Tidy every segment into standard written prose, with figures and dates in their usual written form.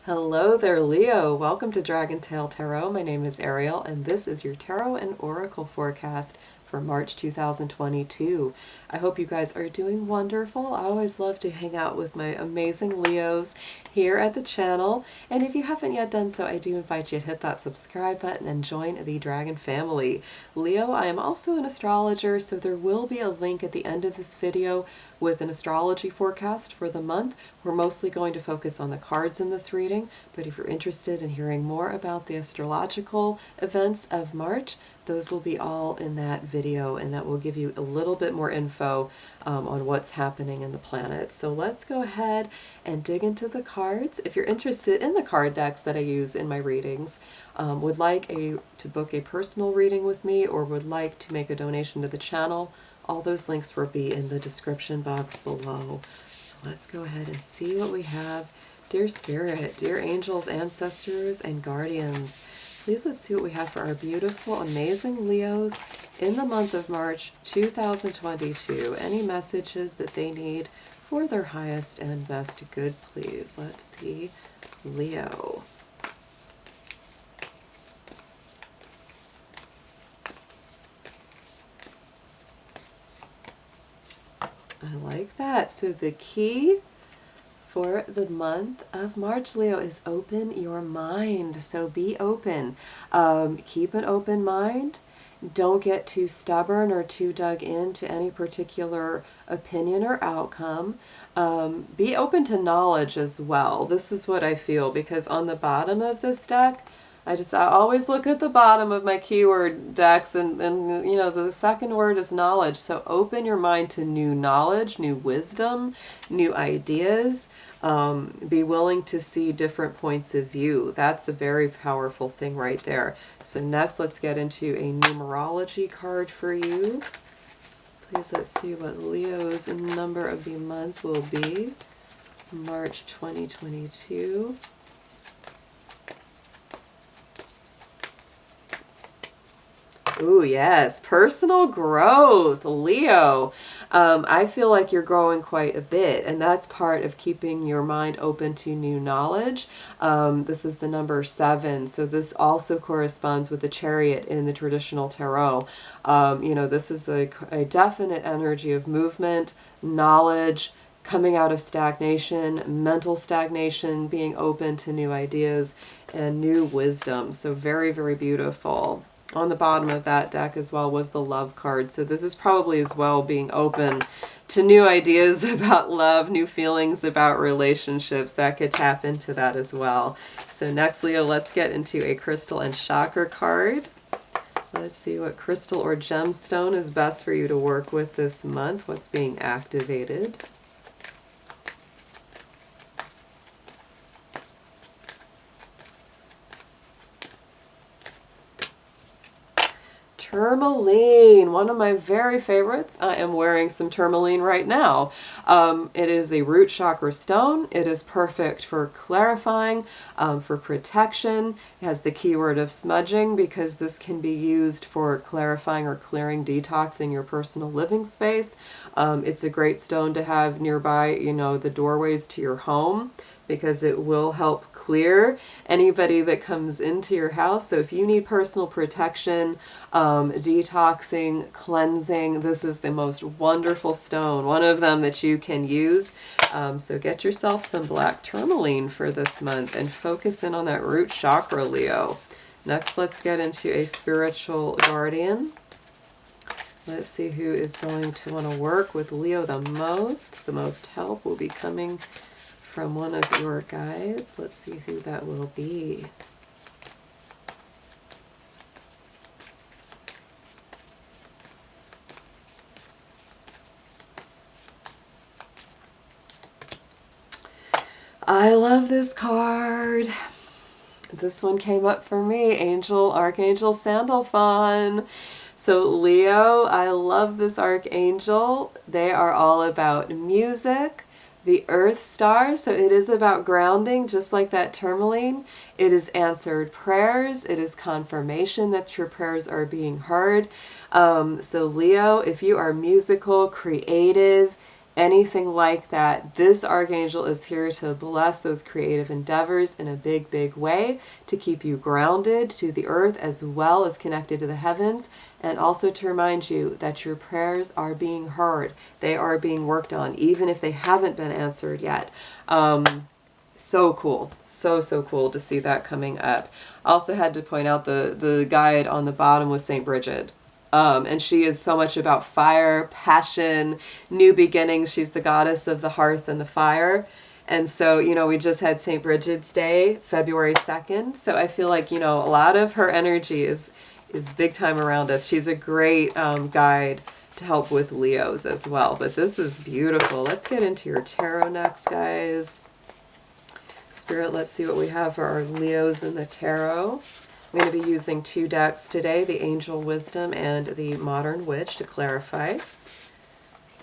Hello there, Leo. Welcome to Dragon Tail Tarot. My name is Ariel, and this is your Tarot and Oracle forecast for March 2022. I hope you guys are doing wonderful. I always love to hang out with my amazing Leos here at the channel. And if you haven't yet done so, I do invite you to hit that subscribe button and join the Dragon family. Leo, I am also an astrologer, so there will be a link at the end of this video with an astrology forecast for the month. We're mostly going to focus on the cards in this reading, but if you're interested in hearing more about the astrological events of March, those will be all in that video, and that will give you a little bit more info on what's happening in the planets. So let's go ahead and dig into the cards. If you're interested in the card decks that I use in my readings, would like to book a personal reading with me, or would like to make a donation to the channel, all those links will be in the description box below. So let's go ahead and see what we have. Dear Spirit, dear angels, ancestors, and guardians, please let's see what we have for our beautiful, amazing Leos in the month of March 2022. Any messages that they need for their highest and best good, please. Let's see, Leo. I like that. So the key for the month of March, Leo, is open your mind. So be open. Keep an open mind. Don't get too stubborn or too dug into any particular opinion or outcome. Be open to knowledge as well. This is what I feel, because on the bottom of this deck, I always look at the bottom of my keyword decks, and you know, the second word is knowledge. So open your mind to new knowledge, new wisdom, new ideas. Be willing to see different points of view. That's a very powerful thing right there. So next, let's get into a numerology card for you. Please let's see what Leo's number of the month will be. March 2022. Ooh, yes, personal growth, Leo. I feel like you're growing quite a bit, and that's part of keeping your mind open to new knowledge. This is the number 7, so this also corresponds with the Chariot in the traditional tarot. You know, this is a definite energy of movement, knowledge, coming out of stagnation, mental stagnation, being open to new ideas and new wisdom. So very, very beautiful. On the bottom of that deck as well was the love card. So this is probably as well being open to new ideas about love, new feelings about relationships. That could tap into that as well. So next, Leo, let's get into a crystal and chakra card. Let's see what crystal or gemstone is best for you to work with this month. What's being activated? Tourmaline, one of my very favorites. I am wearing some tourmaline right now. It is a root chakra stone. It is perfect for clarifying, for protection. It has the keyword of smudging, because this can be used for clarifying or clearing, detoxing your personal living space. It's a great stone to have nearby, you know, the doorways to your home, because it will help clear anybody that comes into your house. So if you need personal protection, detoxing, cleansing, this is the most wonderful stone, one of them that you can use. So get yourself some black tourmaline for this month and focus in on that root chakra, Leo. Next, let's get into a spiritual guardian. Let's see who is going to want to work with Leo the most. The most help will be coming from one of your guides. Let's see who that will be. I love this card. This one came up for me, Archangel Sandalphon. So Leo, I love this archangel. They are all about music, the earth star, so it is about grounding, just like that tourmaline. It is answered prayers. It is confirmation that your prayers are being heard. So Leo, if you are musical, creative, anything like that, this archangel is here to bless those creative endeavors in a big, big way, to keep you grounded to the earth as well as connected to the heavens, and also to remind you that your prayers are being heard. They are being worked on, even if they haven't been answered yet. So cool. So cool to see that coming up. I also had to point out the guide on the bottom was St. Bridget. And she is so much about fire, passion, new beginnings. She's the goddess of the hearth and the fire. And so, we just had St. Bridget's Day, February 2nd. So I feel like, a lot of her energy is big time around us. She's a great guide to help with Leos as well. But this is beautiful. Let's get into your tarot next, guys. Spirit, let's see what we have for our Leos in the tarot. I'm going to be using 2 decks today, the Angel Wisdom and the Modern Witch, to clarify.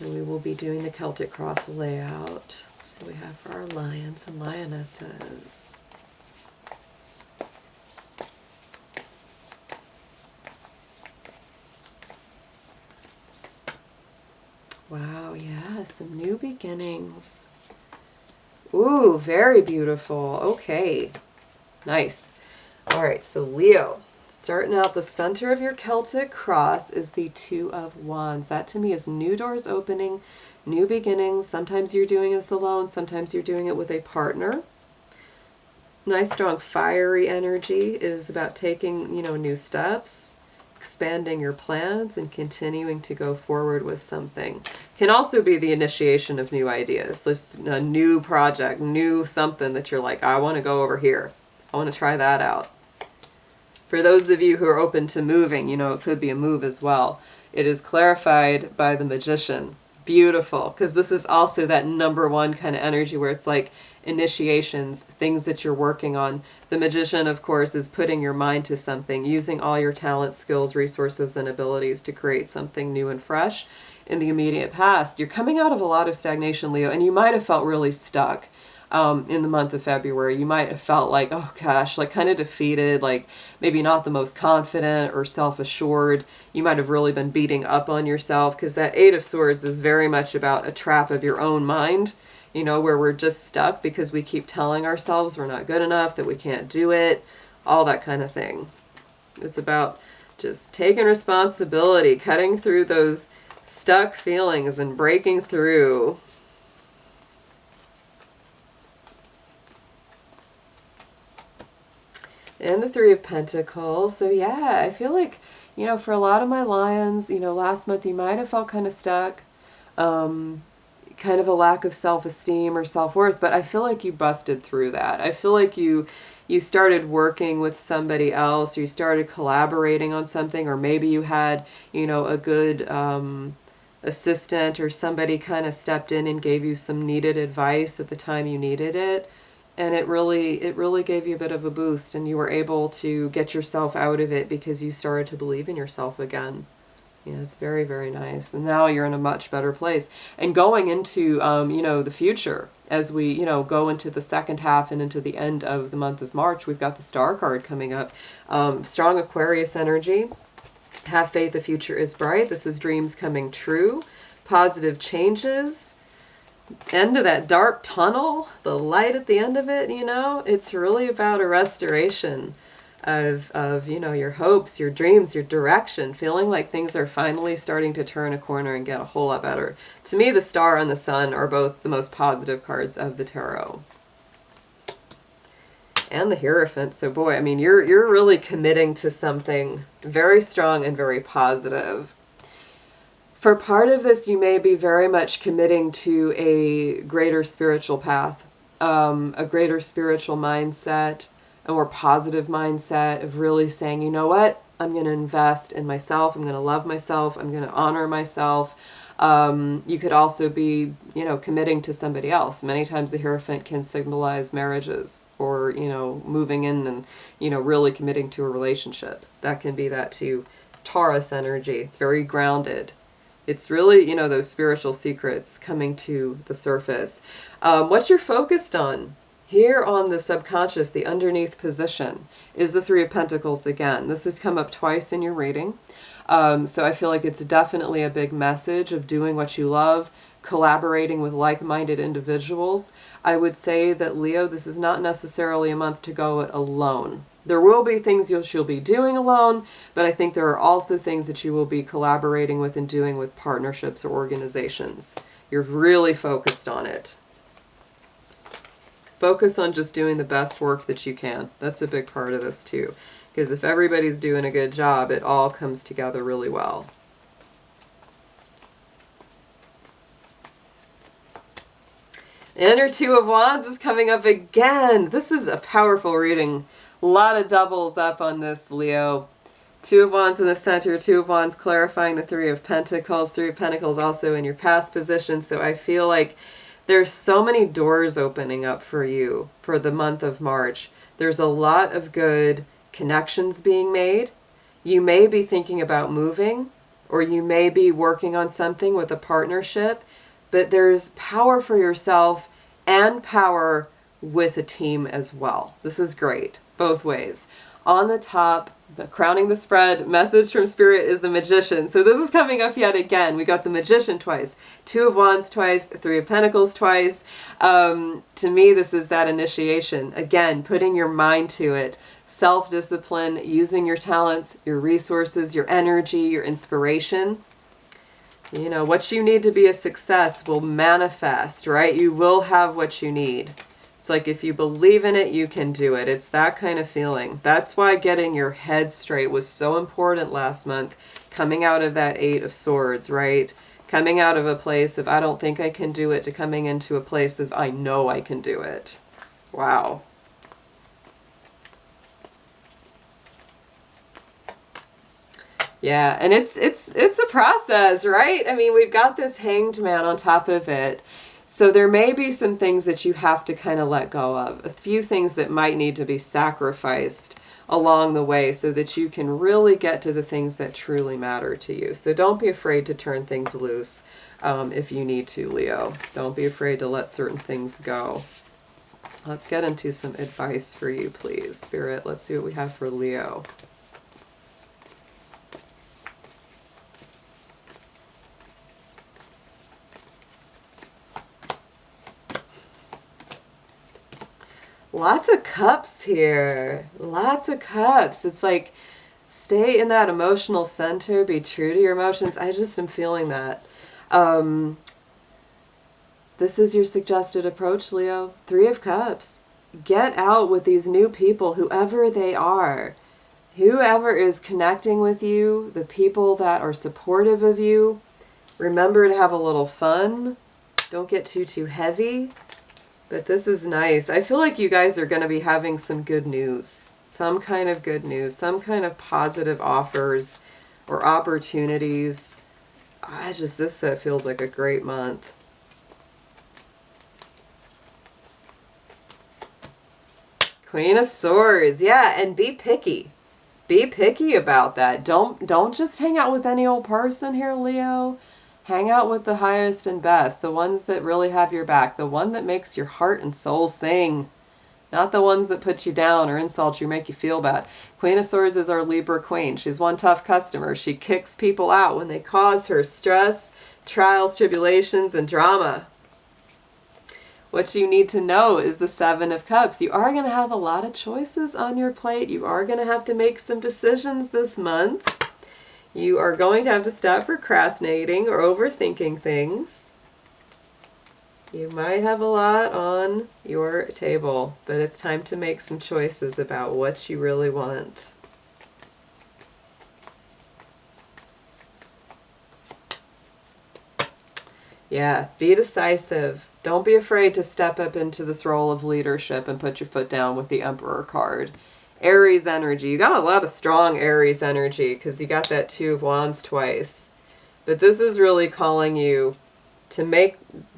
And we will be doing the Celtic Cross layout. So we have for our lions and lionesses. Wow, yeah, some new beginnings. Ooh, very beautiful. Okay, nice. All right, so Leo, starting out the center of your Celtic cross is the 2 of Wands. That to me is new doors opening, new beginnings. Sometimes you're doing this alone, sometimes you're doing it with a partner. Nice, strong, fiery energy is about taking, new steps, expanding your plans, and continuing to go forward with something. Can also be the initiation of new ideas. This a new project, new something that you're like, I want to go over here. I want to try that out. For those of you who are open to moving, it could be a move as well. It is clarified by the Magician. Beautiful, because this is also that number 1 kind of energy where it's like initiations, things that you're working on. The Magician, of course, is putting your mind to something, using all your talents, skills, resources, and abilities to create something new and fresh in the immediate past. You're coming out of a lot of stagnation, Leo, and you might have felt really stuck. In the month of February, you might have felt like, oh gosh, like kind of defeated, like maybe not the most confident or self-assured. You might have really been beating up on yourself, because that 8 of Swords is very much about a trap of your own mind, where we're just stuck because we keep telling ourselves we're not good enough, that we can't do it, all that kind of thing. It's about just taking responsibility, cutting through those stuck feelings and breaking through. And the 3 of Pentacles. So yeah, I feel like, for a lot of my lions, last month you might have felt kind of stuck, kind of a lack of self-esteem or self-worth, but I feel like you busted through that. I feel like you started working with somebody else, or you started collaborating on something, or maybe you had, a good assistant, or somebody kind of stepped in and gave you some needed advice at the time you needed it. And it really gave you a bit of a boost, and you were able to get yourself out of it because you started to believe in yourself again. It's very, very nice. And now you're in a much better place. And going into, the future, as we, go into the second half and into the end of the month of March, we've got the Star card coming up. Strong Aquarius energy. Have faith, the future is bright. This is dreams coming true. Positive changes. End of that dark tunnel, the light at the end of it, it's really about a restoration of your hopes, your dreams, your direction, feeling like things are finally starting to turn a corner and get a whole lot better. To me, the Star and the Sun are both the most positive cards of the tarot. And the Hierophant. So boy, you're really committing to something very strong and very positive. For part of this, you may be very much committing to a greater spiritual path, a greater spiritual mindset, a more positive mindset of really saying, you know what, I'm going to invest in myself, I'm going to love myself, I'm going to honor myself. You could also be, committing to somebody else. Many times the Hierophant can symbolize marriages, or, moving in and, really committing to a relationship. That can be that too. It's Taurus energy. It's very grounded. It's really, those spiritual secrets coming to the surface. What you're focused on here on the subconscious, the underneath position, is the 3 of Pentacles again. This has come up twice in your reading. So I feel like it's definitely a big message of doing what you love, collaborating with like-minded individuals. I would say that, Leo, this is not necessarily a month to go it alone. There will be things you'll be doing alone, but I think there are also things that you will be collaborating with and doing with partnerships or organizations. You're really focused on it. Focus on just doing the best work that you can. That's a big part of this too. Because if everybody's doing a good job, it all comes together really well. Inner Two of Wands is coming up again. This is a powerful reading. A lot of doubles up on this, Leo. Two of Wands in the center, Two of Wands clarifying the Three of Pentacles. Three of Pentacles also in your past position. So I feel like there's so many doors opening up for you for the month of March. There's a lot of good connections being made. You may be thinking about moving, or you may be working on something with a partnership, but there's power for yourself and power with a team as well. This is great, both ways. On the top, the crowning the spread message from Spirit is the Magician. So this is coming up yet again. We got the Magician twice, Two of Wands twice, Three of Pentacles twice. To me, this is that initiation. Again, putting your mind to it, self-discipline, using your talents, your resources, your energy, your inspiration. You know, what you need to be a success will manifest, right? You will have what you need. It's like if you believe in it, you can do it. It's that kind of feeling. That's why getting your head straight was so important last month, coming out of that Eight of Swords, right? Coming out of a place of I don't think I can do it to coming into a place of I know I can do it. Wow. Yeah, and it's a process, right? I mean, we've got this Hanged Man on top of it. So there may be some things that you have to kind of let go of. A few things that might need to be sacrificed along the way so that you can really get to the things that truly matter to you. So don't be afraid to turn things loose if you need to, Leo. Don't be afraid to let certain things go. Let's get into some advice for you, please. Spirit, let's see what we have for Leo. Lots of cups here. Lots of cups. It's like, stay in that emotional center. Be true to your emotions. I just am feeling that. This is your suggested approach, Leo. Three of Cups. Get out with these new people, whoever they are. Whoever is connecting with you, the people that are supportive of you. Remember to have a little fun. Don't get too heavy. But this is nice. I feel like you guys are going to be having some good news. Some kind of good news. Some kind of positive offers or opportunities. This feels like a great month. Queen of Swords. Yeah, and be picky. Be picky about that. Don't just hang out with any old person here, Leo. Hang out with the highest and best, the ones that really have your back, the one that makes your heart and soul sing, not the ones that put you down or insult you, make you feel bad. Queen of Swords is our Libra queen. She's one tough customer. She kicks people out when they cause her stress, trials, tribulations, and drama. What you need to know is the Seven of Cups. You are going to have a lot of choices on your plate. You are going to have to make some decisions this month. You are going to have to stop procrastinating or overthinking things. You might have a lot on your table, but it's time to make some choices about what you really want. Yeah, be decisive. Don't be afraid to step up into this role of leadership and put your foot down with the Emperor card. Aries energy. You got a lot of strong Aries energy because you got that Two of Wands twice. But this is really calling you to make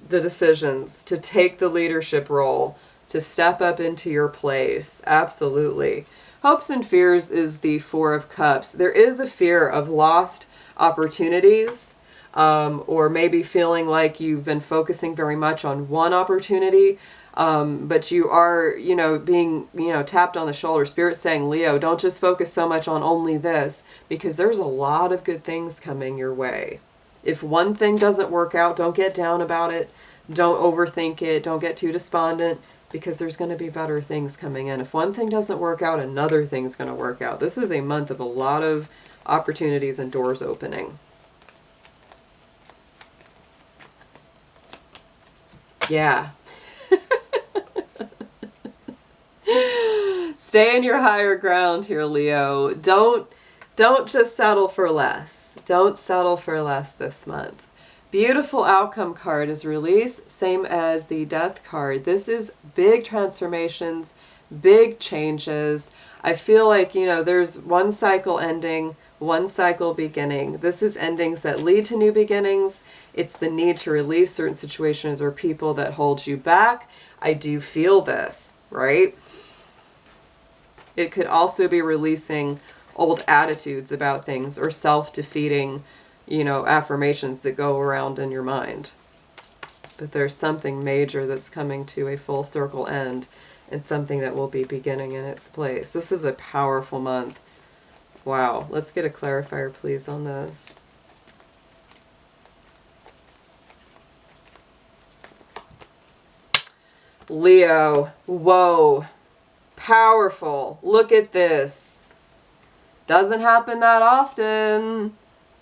the decisions, to take the leadership role, to step up into your place. Absolutely. Hopes and fears is the Four of Cups. There is a fear of lost opportunities, or maybe feeling like you've been focusing very much on one opportunity. But you are, being, tapped on the shoulder. Spirit saying, Leo, don't just focus so much on only this, because there's a lot of good things coming your way. If one thing doesn't work out, don't get down about it. Don't overthink it. Don't get too despondent, because there's going to be better things coming in. If one thing doesn't work out, another thing's going to work out. This is a month of a lot of opportunities and doors opening. Yeah. Stay in your higher ground here, Leo. Don't just settle for less. Don't settle for less this month. Beautiful outcome card is released, same as the death card. This is big transformations, big changes. I feel like, you know, there's one cycle ending, one cycle beginning. This is endings that lead to new beginnings. It's the need to release certain situations or people that hold you back. I do feel this, right? It could also be releasing old attitudes about things or self-defeating, you know, affirmations that go around in your mind. But there's something major that's coming to a full circle end, and something that will be beginning in its place. This is a powerful month. Wow. Let's get a clarifier, please, on this. Leo. Whoa. Powerful. Look at this. Doesn't happen that often.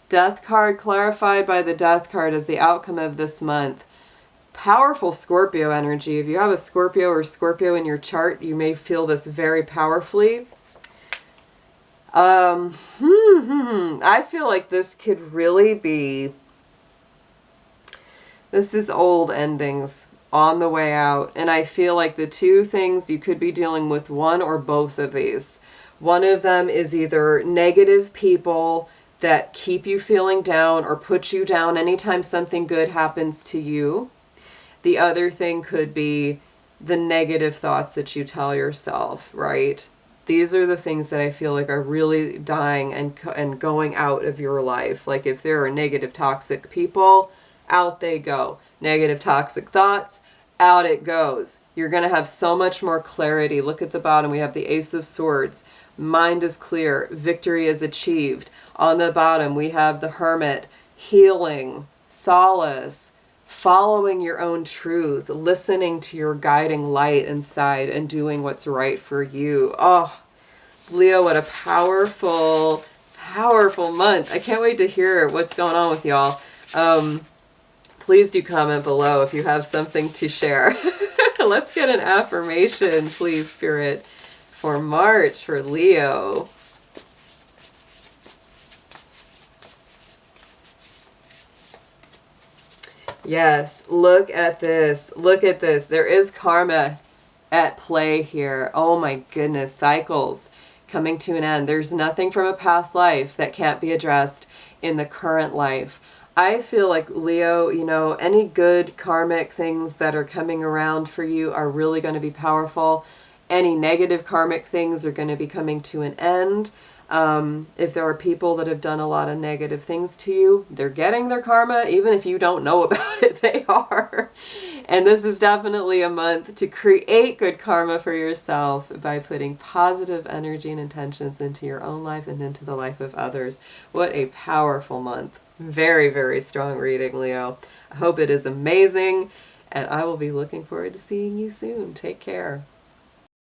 Death card clarified by the death card as the outcome of this month. Powerful Scorpio energy. If you have a Scorpio or Scorpio in your chart, you may feel this very powerfully. I feel like this could really be, this is old endings on the way out. And I feel like the two things you could be dealing with, one or both of these. One of them is either negative people that keep you feeling down or put you down anytime something good happens to you. The other thing could be the negative thoughts that you tell yourself, right? These are the things that I feel like are really dying and going out of your life. Like if there are negative, toxic people, out they go. Negative, toxic thoughts, out it goes. You're going to have so much more clarity. Look at the bottom. We have the Ace of Swords. Mind is clear. Victory is achieved. On the bottom, we have the Hermit. Healing, solace, following your own truth, listening to your guiding light inside and doing what's right for you. Oh, Leo, what a powerful, powerful month. I can't wait to hear what's going on with y'all. Please do comment below if you have something to share. Let's get an affirmation, please, Spirit, for March for Leo. Yes, look at this. Look at this. There is karma at play here. Oh my goodness, cycles coming to an end. There's nothing from a past life that can't be addressed in the current life. I feel like, Leo, you know, any good karmic things that are coming around for you are really going to be powerful. Any negative karmic things are going to be coming to an end. If there are people that have done a lot of negative things to you, they're getting their karma. Even if you don't know about it, they are. And this is definitely a month to create good karma for yourself by putting positive energy and intentions into your own life and into the life of others. What a powerful month. Very, very strong reading, Leo. I hope it is amazing, and I will be looking forward to seeing you soon. Take care.